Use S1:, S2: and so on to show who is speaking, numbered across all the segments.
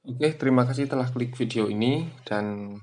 S1: Oke, terima kasih telah klik video ini, dan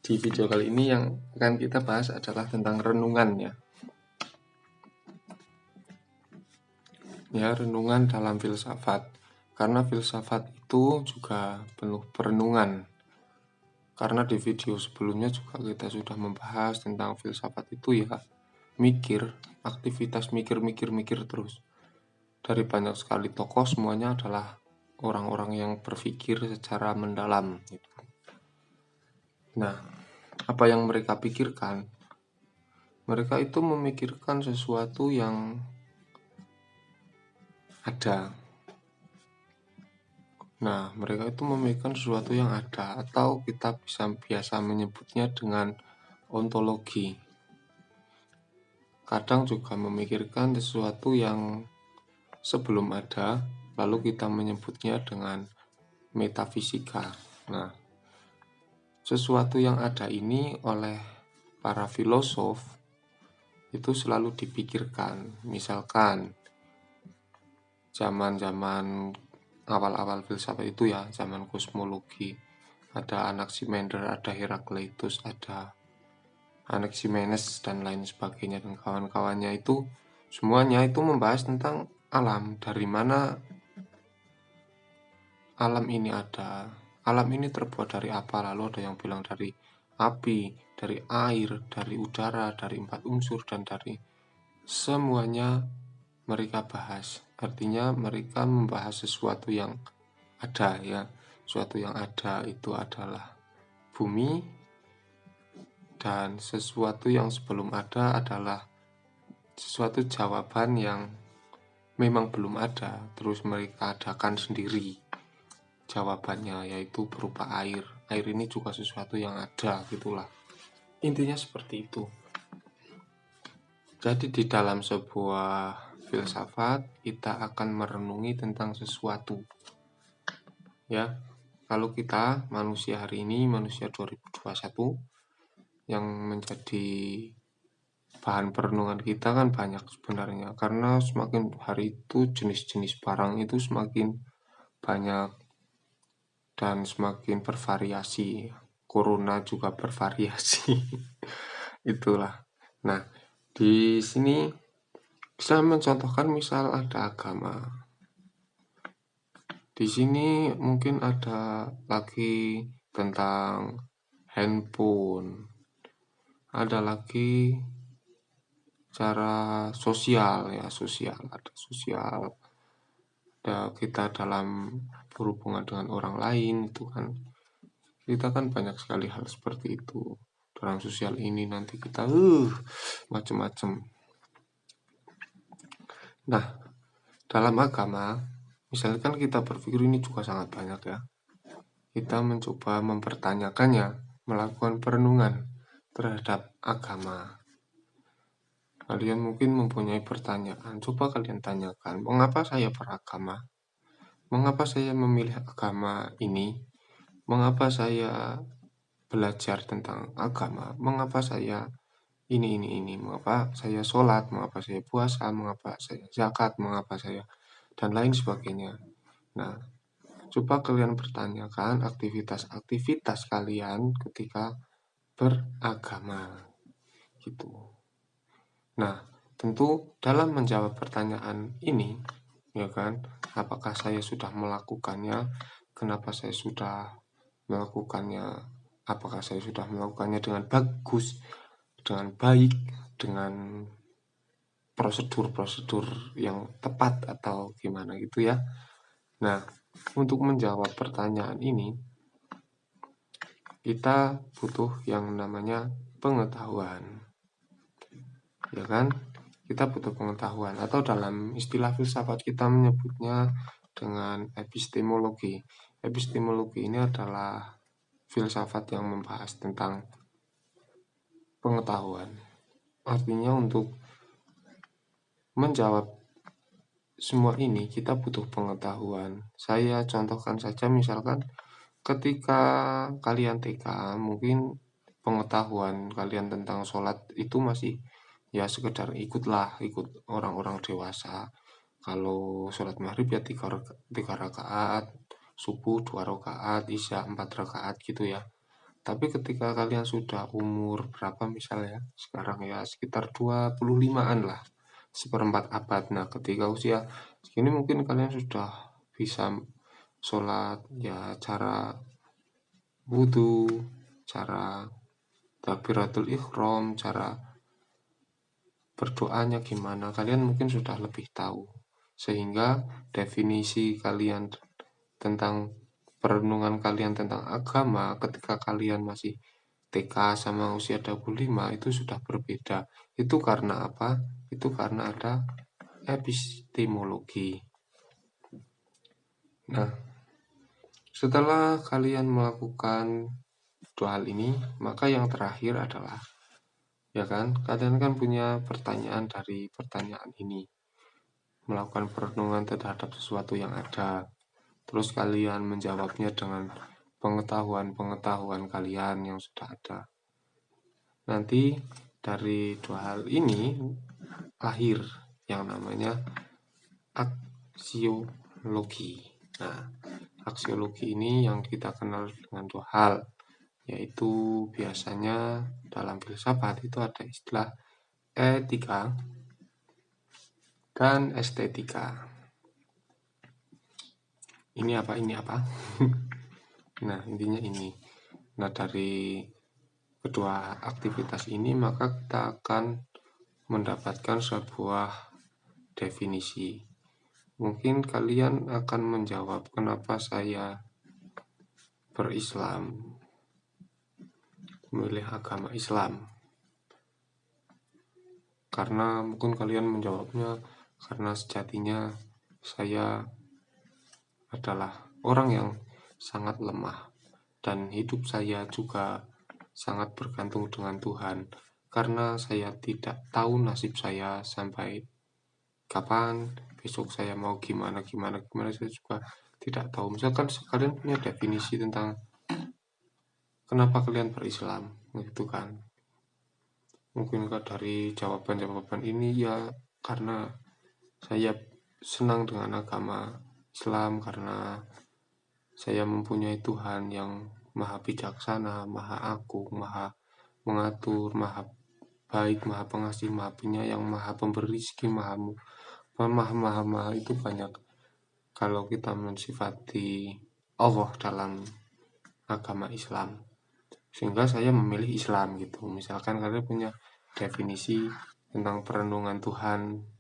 S1: di video kali ini yang akan kita bahas adalah tentang renungan ya. Ya, renungan dalam filsafat. Karena filsafat itu juga penuh perenungan. Karena di video sebelumnya juga kita sudah membahas tentang filsafat itu ya, mikir, aktivitas mikir terus. Dari banyak sekali tokoh, semuanya adalah orang-orang yang berpikir secara mendalam gitu. Nah, apa yang mereka pikirkan? Mereka itu memikirkan sesuatu yang ada. Nah, mereka itu memikirkan sesuatu yang ada, atau kita biasa menyebutnya dengan ontologi. Kadang juga memikirkan sesuatu yang sebelum ada, lalu kita menyebutnya dengan metafisika. Nah, sesuatu yang ada ini oleh para filosof itu selalu dipikirkan. Misalkan zaman-zaman awal-awal filsafat itu ya, zaman kosmologi, ada Anaximander, ada Herakleitus, ada Anaximenes dan lain sebagainya, dan kawan-kawannya itu semuanya itu membahas tentang alam, dari mana alam ini ada, alam ini terbuat dari apa. Lalu ada yang bilang dari api, dari air, dari udara, dari 4 unsur, dan dari semuanya mereka bahas. Artinya mereka membahas sesuatu yang ada ya. Sesuatu yang ada itu adalah bumi, dan sesuatu yang sebelum ada adalah sesuatu jawaban yang memang belum ada, terus mereka adakan sendiri jawabannya, yaitu berupa air. Air ini juga sesuatu yang ada, gitulah. Intinya seperti itu. Jadi di dalam sebuah filsafat kita akan merenungi tentang sesuatu. Ya, kalau kita manusia hari ini, manusia 2021, yang menjadi bahan perenungan kita kan banyak sebenarnya, karena semakin hari itu jenis-jenis barang itu semakin banyak dan semakin bervariasi. Corona juga bervariasi. Itulah. Nah, di sini bisa mencontohkan, misal ada agama. Di sini mungkin ada lagi tentang handphone. Ada lagi cara sosial ya, sosial, ada sosial. Ada kita dalam berhubungan dengan orang lain itu kan. Kita kan banyak sekali hal seperti itu. Dalam sosial ini nanti kita macam-macam. Nah, dalam agama, misalkan kita berpikir ini juga sangat banyak ya. Kita mencoba mempertanyakannya, melakukan perenungan terhadap agama. Kalian mungkin mempunyai pertanyaan, coba kalian tanyakan, mengapa saya beragama? Mengapa saya memilih agama ini? Mengapa saya belajar tentang agama? Mengapa saya ini, mengapa saya sholat, mengapa saya puasa, mengapa saya zakat, mengapa saya, dan lain sebagainya. Nah, coba kalian pertanyakan aktivitas-aktivitas kalian ketika beragama gitu. Nah, tentu dalam menjawab pertanyaan ini, ya kan, apakah saya sudah melakukannya, kenapa saya sudah melakukannya, apakah saya sudah melakukannya dengan bagus, dengan baik, dengan prosedur-prosedur yang tepat atau gimana gitu ya. Nah, untuk menjawab pertanyaan ini kita butuh yang namanya pengetahuan. Ya kan? Kita butuh pengetahuan, atau dalam istilah filsafat kita menyebutnya dengan epistemologi. Epistemologi ini adalah filsafat yang membahas tentang pengetahuan. Artinya untuk menjawab semua ini kita butuh pengetahuan. Saya contohkan saja, misalkan ketika kalian TK, mungkin pengetahuan kalian tentang sholat itu masih ya sekedar ikut orang-orang dewasa. Kalau sholat maghrib ya 3 rakaat, subuh 2 rakaat, isya 4 rakaat gitu ya. Tapi ketika kalian sudah umur berapa misalnya, sekarang ya sekitar 25-an lah, seperempat abad. Nah, ketika usia segini mungkin kalian sudah bisa sholat, ya cara wudhu, cara takbiratul ihram, cara berdoanya gimana, kalian mungkin sudah lebih tahu. Sehingga definisi kalian tentang perenungan kalian tentang agama ketika kalian masih TK sama usia 25 itu sudah berbeda. Itu karena apa? Itu karena ada epistemologi. Nah, setelah kalian melakukan dua hal ini, maka yang terakhir adalah, ya kan, kalian kan punya pertanyaan dari pertanyaan ini, melakukan perenungan terhadap sesuatu yang ada. Terus kalian menjawabnya dengan pengetahuan-pengetahuan kalian yang sudah ada. Nanti dari dua hal ini lahir yang namanya aksiologi. Nah, aksiologi ini yang kita kenal dengan dua hal, yaitu biasanya dalam filsafat itu ada istilah etika dan estetika. Ini apa? Nah, intinya ini. Nah, dari kedua aktivitas ini maka kita akan mendapatkan sebuah definisi. Mungkin kalian akan menjawab kenapa saya berislam, memilih agama Islam. Karena mungkin kalian menjawabnya karena sejatinya saya adalah orang yang sangat lemah dan hidup saya juga sangat bergantung dengan Tuhan, karena saya tidak tahu nasib saya sampai kapan, besok saya mau gimana saya juga tidak tahu. Misalkan kalian punya definisi tentang kenapa kalian berislam gitu kan, mungkin dari jawaban-jawaban ini ya karena saya senang dengan agama Islam, karena saya mempunyai Tuhan yang maha bijaksana, maha agung, maha mengatur, maha baik, maha pengasih, maha penyayang, maha pemberi rezeki, maha itu banyak kalau kita mensifati Allah dalam agama Islam. Sehingga saya memilih Islam gitu. Misalkan kalian punya definisi tentang perenungan Tuhan,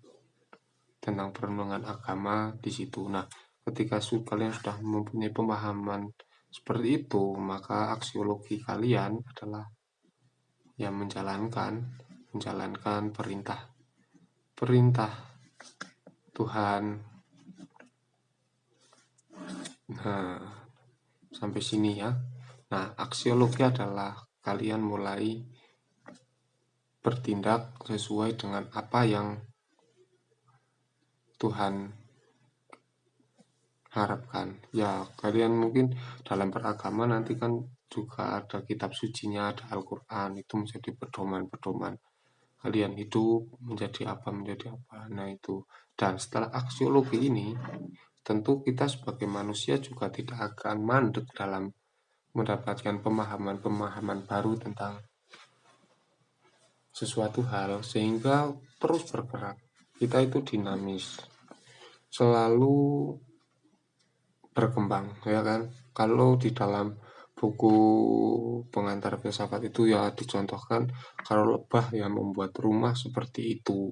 S1: tentang perenungan agama di situ. Nah, ketika kalian sudah mempunyai pemahaman seperti itu, maka aksiologi kalian adalah yang menjalankan perintah Tuhan. Nah, sampai sini ya. Nah, aksiologi adalah kalian mulai bertindak sesuai dengan apa yang Tuhan harapkan. Ya, kalian mungkin dalam beragama nanti kan juga ada kitab sucinya, ada Al-Quran, itu menjadi pedoman-pedoman kalian hidup menjadi apa. Nah, itu. Dan setelah aksiologi ini, tentu kita sebagai manusia juga tidak akan mandek dalam mendapatkan pemahaman-pemahaman baru tentang sesuatu hal, sehingga terus bergerak. Kita itu dinamis, selalu berkembang, ya kan? Kalau di dalam buku pengantar filsafat itu ya dicontohkan kalau lebah yang membuat rumah seperti itu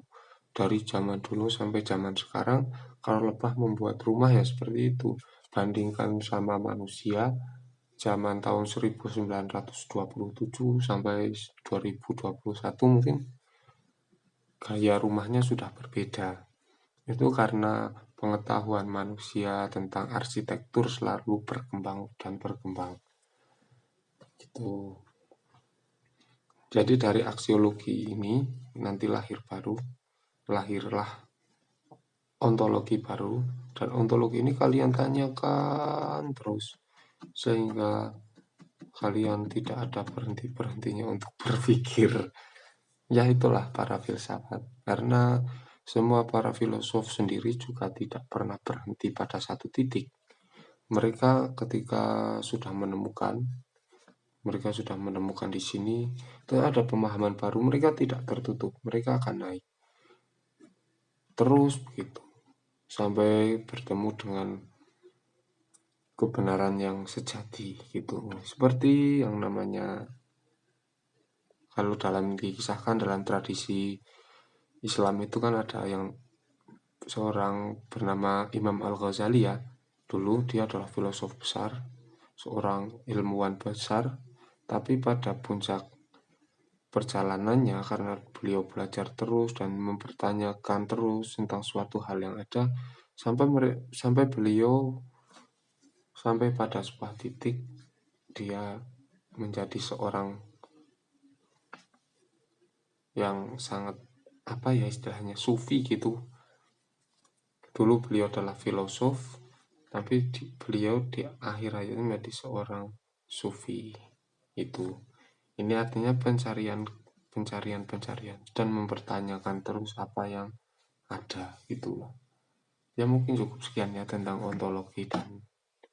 S1: dari zaman dulu sampai zaman sekarang. Kalau lebah membuat rumah ya seperti itu. Bandingkan sama manusia zaman tahun 1927 sampai 2021 mungkin gaya rumahnya sudah berbeda. Itu karena pengetahuan manusia tentang arsitektur selalu berkembang dan berkembang. Gitu. Jadi dari aksiologi ini nanti lahirlah ontologi baru, dan ontologi ini kalian tanyakan terus sehingga kalian tidak ada berhentinya untuk berpikir. Ya itulah para filsafat, karena semua para filosof sendiri juga tidak pernah berhenti pada satu titik. Mereka ketika sudah menemukan di sini, itu ada pemahaman baru, mereka tidak tertutup, mereka akan naik terus begitu sampai bertemu dengan kebenaran yang sejati gitu. Seperti yang namanya, kalau dalam dikisahkan dalam tradisi Islam itu kan ada yang seorang bernama Imam Al-Ghazali ya. Dulu dia adalah filosof besar, seorang ilmuwan besar, tapi pada puncak perjalanannya, karena beliau belajar terus dan mempertanyakan terus tentang suatu hal yang ada, sampai beliau sampai pada sebuah titik dia menjadi seorang yang sangat, apa ya istilahnya, sufi gitu. Dulu beliau adalah filosof, tapi beliau di akhir hayatnya menjadi seorang sufi itu. Ini artinya pencarian dan mempertanyakan terus apa yang ada itu. Ya mungkin cukup sekian ya tentang ontologi dan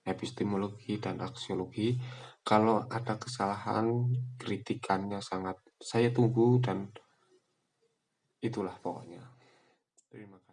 S1: epistemologi dan aksiologi. Kalau ada kesalahan, kritikannya sangat saya tunggu, dan itulah pokoknya. Terima kasih.